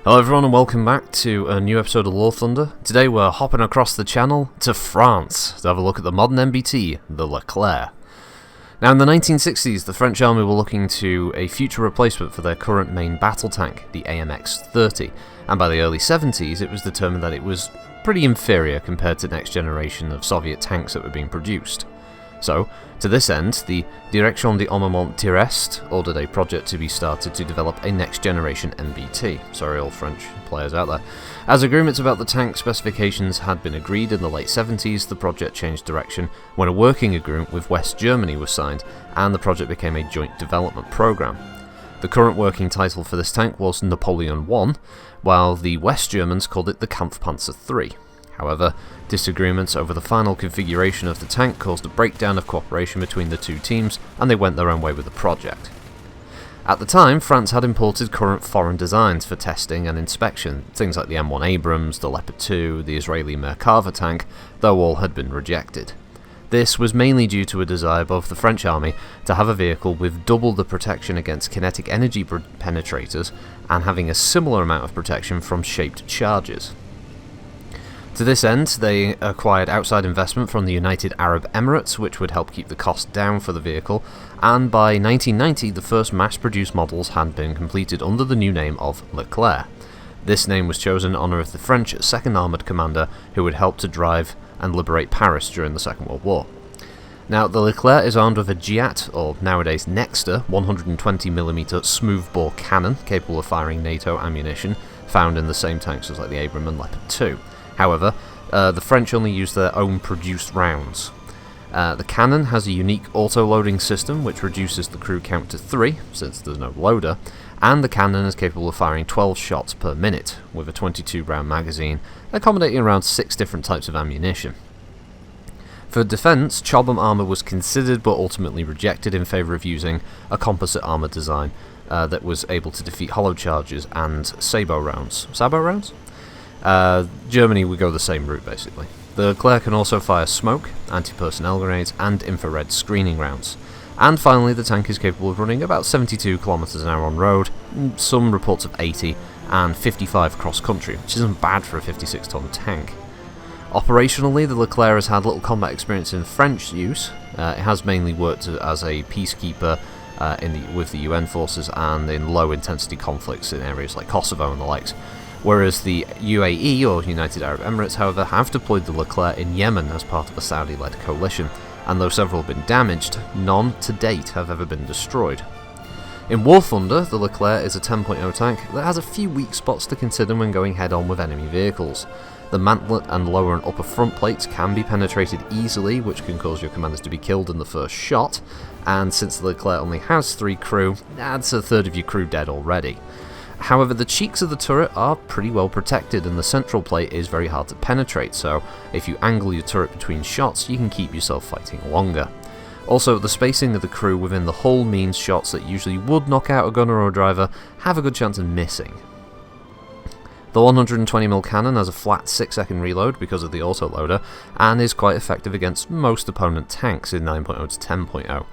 Hello everyone and welcome back to a new episode of Lore Thunder. Today we're hopping across the channel to France to have a look at the modern MBT, the Leclerc. Now in the 1960s, the French army were looking to a future replacement for their current main battle tank, the AMX-30, and by the early 70s it was determined that it was pretty inferior compared to the next generation of Soviet tanks that were being produced. So, to this end, the Direction de Armement Terrestre ordered a project to be started to develop a next-generation NBT. Sorry, all French players out there. As agreements about the tank specifications had been agreed in the late 70s, the project changed direction when a working agreement with West Germany was signed, and the project became a joint development program. The current working title for this tank was Napoleon I, while the West Germans called it the Kampfpanzer III. However, disagreements over the final configuration of the tank caused a breakdown of cooperation between the two teams, and they went their own way with the project. At the time, France had imported current foreign designs for testing and inspection, things like the M1 Abrams, the Leopard 2, the Israeli Merkava tank, though all had been rejected. This was mainly due to a desire of the French army to have a vehicle with double the protection against kinetic energy penetrators and having a similar amount of protection from shaped charges. To this end, they acquired outside investment from the United Arab Emirates, which would help keep the cost down for the vehicle, and by 1990 the first mass-produced models had been completed under the new name of Leclerc. This name was chosen in honour of the French 2nd Armoured Commander who would help to drive and liberate Paris during the Second World War. Now, the Leclerc is armed with a GIAT, or nowadays Nexter, 120mm smoothbore cannon capable of firing NATO ammunition, found in the same tanks as like the Abrams and Leopard 2. However, the French only use their own produced rounds. The cannon has a unique auto-loading system which reduces the crew count to 3, since there's no loader, and the cannon is capable of firing 12 shots per minute, with a 22-round magazine, accommodating around 6 different types of ammunition. For defence, Chobham armour was considered but ultimately rejected in favour of using a composite armour design that was able to defeat hollow charges and sabot rounds. Sabot rounds? Germany would go the same route basically. The Leclerc can also fire smoke, anti-personnel grenades and infrared screening rounds. And finally, the tank is capable of running about 72 km an hour on road, some reports of 80, and 55 cross-country, which isn't bad for a 56-ton tank. Operationally, the Leclerc has had little combat experience in French use. It has mainly worked as a peacekeeper with the UN forces and in low-intensity conflicts in areas like Kosovo and the likes. Whereas the UAE, or United Arab Emirates, however, have deployed the Leclerc in Yemen as part of a Saudi-led coalition, and though several have been damaged, none to date have ever been destroyed. In War Thunder, the Leclerc is a 10.0 tank that has a few weak spots to consider when going head-on with enemy vehicles. The mantlet and lower and upper front plates can be penetrated easily, which can cause your commanders to be killed in the first shot, and since the Leclerc only has 3 crew, that's a third of your crew dead already. However, the cheeks of the turret are pretty well protected and the central plate is very hard to penetrate, so if you angle your turret between shots, you can keep yourself fighting longer. Also, the spacing of the crew within the hull means shots that usually would knock out a gunner or a driver have a good chance of missing. The 120mm cannon has a flat 6-second reload because of the autoloader, and is quite effective against most opponent tanks in 9.0 to 10.0.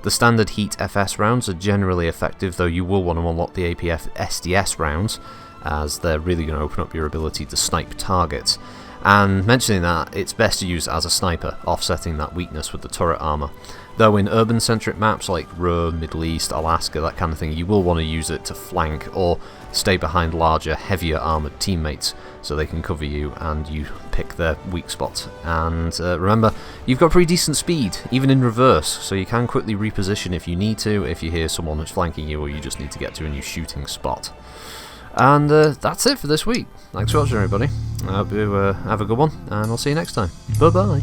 The standard Heat FS rounds are generally effective, though you will want to unlock the APF SDS rounds, as they're really going to open up your ability to snipe targets. And mentioning that, it's best to use as a sniper, offsetting that weakness with the turret armour. Though in urban-centric maps like Ruhr, Middle East, Alaska, that kind of thing, you will want to use it to flank or stay behind larger, heavier armoured teammates so they can cover you and you pick their weak spots. And remember, you've got pretty decent speed, even in reverse, so you can quickly reposition if you need to, if you hear someone who's flanking you or you just need to get to a new shooting spot. And that's it for this week. Thanks for watching, everybody. I hope you have a good one, and I'll see you next time. Bye-bye.